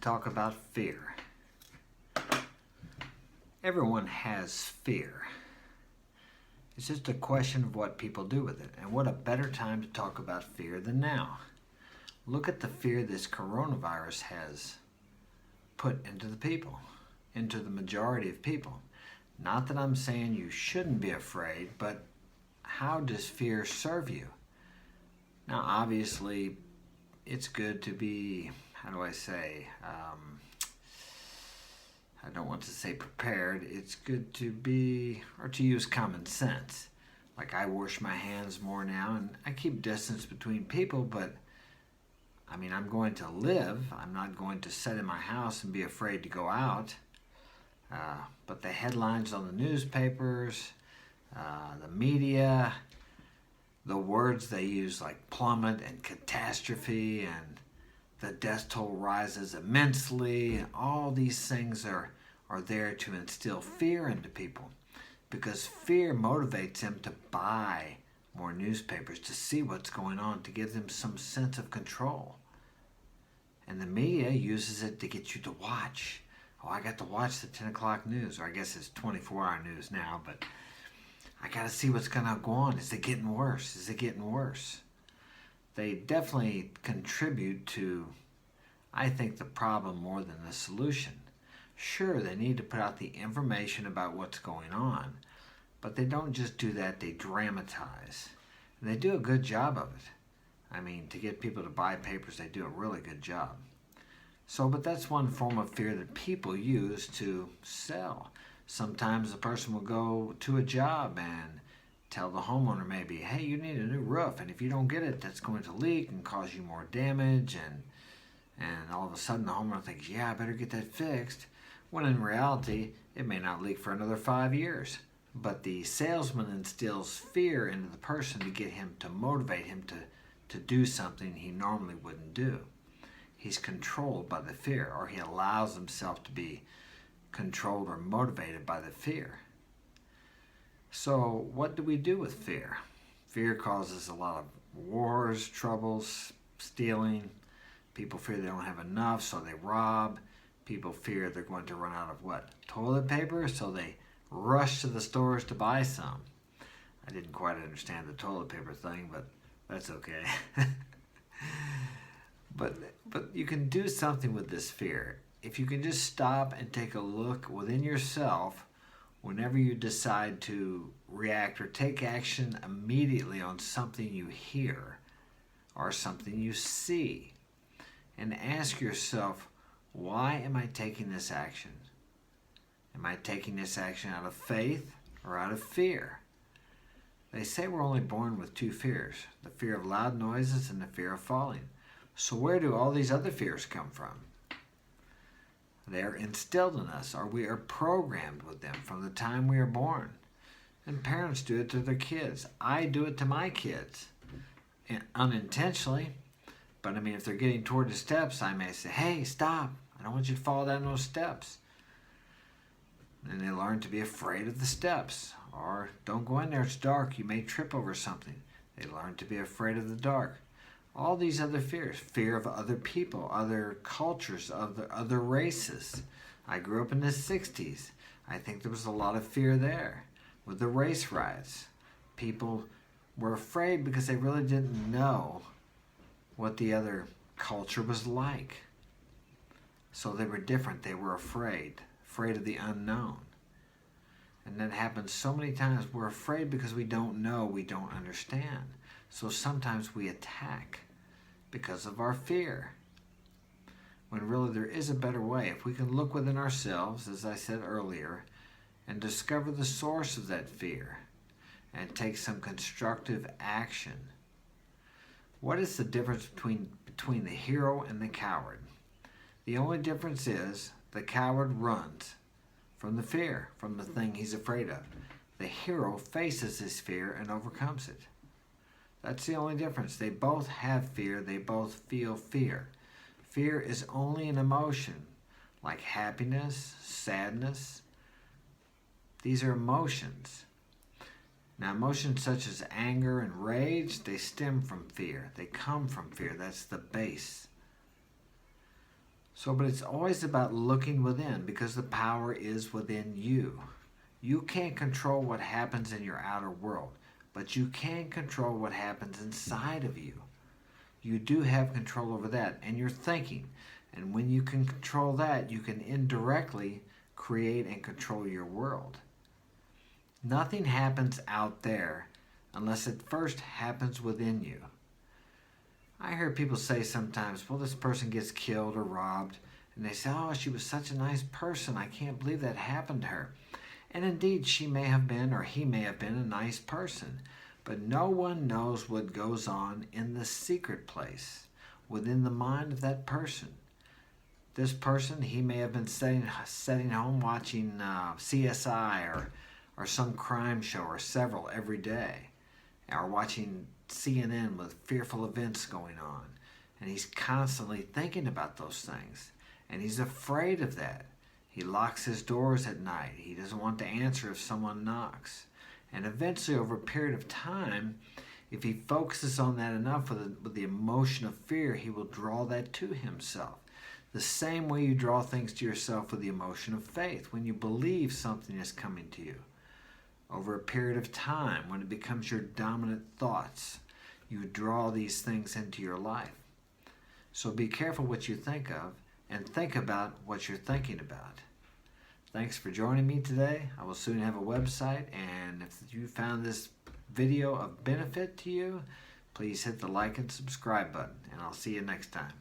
talk about fear. Everyone has fear. It's just a question of what people do with it. And what a better time to talk about fear than now. Look at the fear this coronavirus has put into the people, into the majority of people. Not that I'm saying you shouldn't be afraid, but how does fear serve you? Now, obviously, it's good to be, how do I say, I don't want to say prepared. It's good to be, or to use common sense. Like I wash my hands more now and I keep distance between people, but I mean, I'm going to live. I'm not going to sit in my house and be afraid to go out. But the headlines on the newspapers, the media, the words they use like plummet and catastrophe and the death toll rises immensely. All these things are there to instill fear into people because fear motivates them to buy more newspapers, to see what's going on, to give them some sense of control. And the media uses it to get you to watch. Oh, I got to watch the 10 o'clock news, or I guess it's 24-hour news now, but I got to see what's going to go on. Is it getting worse? Is it getting worse? They definitely contribute to, I think, the problem more than the solution. Sure, they need to put out the information about what's going on, but they don't just do that, they dramatize. And they do a good job of it. I mean, to get people to buy papers, they do a really good job. But that's one form of fear that people use to sell. Sometimes a person will go to a job and tell the homeowner maybe, hey, you need a new roof, and if you don't get it, that's going to leak and cause you more damage, and all of a sudden the homeowner thinks, yeah, I better get that fixed, when in reality, it may not leak for another 5 years. But the salesman instills fear into the person to get him, to motivate him to do something he normally wouldn't do. He's controlled by the fear, or he allows himself to be controlled or motivated by the fear. So what do we do with fear? Fear causes a lot of wars, troubles, stealing. People fear they don't have enough, so they rob. People fear they're going to run out of what? Toilet paper, so they rush to the stores to buy some. I didn't quite understand the toilet paper thing, but that's okay. But you can do something with this fear. If you can just stop and take a look within yourself whenever you decide to react or take action immediately on something you hear or something you see, and ask yourself, why am I taking this action? Am I taking this action out of faith or out of fear? They say we're only born with two fears, the fear of loud noises and the fear of falling. So where do all these other fears come from? They're instilled in us, or we are programmed with them from the time we are born. And parents do it to their kids. I do it to my kids, unintentionally. But I mean, if they're getting toward the steps, I may say, hey, stop. I don't want you to fall down those steps. And they learn to be afraid of the steps. Or don't go in there, it's dark, you may trip over something. They learn to be afraid of the dark. All these other fears, fear of other people, other cultures, other races. I grew up in the 60s. I think there was a lot of fear there with the race riots. People were afraid because they really didn't know what the other culture was like. So they were different. They were afraid of the unknown. And that happens so many times. We're afraid because we don't know, we don't understand. So sometimes we attack because of our fear. When really there is a better way. If we can look within ourselves, as I said earlier, and discover the source of that fear and take some constructive action. What is the difference between the hero and the coward? The only difference is the coward runs from the fear, from the thing he's afraid of. The hero faces his fear and overcomes it. That's the only difference. They both have fear. They both feel fear. Fear is only an emotion, like happiness, sadness. These are emotions. Now, emotions such as anger and rage, they stem from fear. They come from fear. That's the base. But it's always about looking within because the power is within you. You can't control what happens in your outer world, but you can control what happens inside of you. You do have control over that and your thinking. And when you can control that, you can indirectly create and control your world. Nothing happens out there unless it first happens within you. I hear people say sometimes, well, this person gets killed or robbed, and they say, oh, she was such a nice person. I can't believe that happened to her. And indeed, she may have been or he may have been a nice person. But no one knows what goes on in the secret place, within the mind of that person. This person, he may have been sitting home watching CSI or some crime show or several every day, or watching CNN with fearful events going on. And he's constantly thinking about those things. And he's afraid of that. He locks his doors at night. He doesn't want to answer if someone knocks. And eventually, over a period of time, if he focuses on that enough with the emotion of fear, he will draw that to himself. The same way you draw things to yourself with the emotion of faith, when you believe something is coming to you. Over a period of time, when it becomes your dominant thoughts, you draw these things into your life. So be careful what you think of, and think about what you're thinking about. Thanks for joining me today. I will soon have a website, and if you found this video of benefit to you, please hit the like and subscribe button, and I'll see you next time.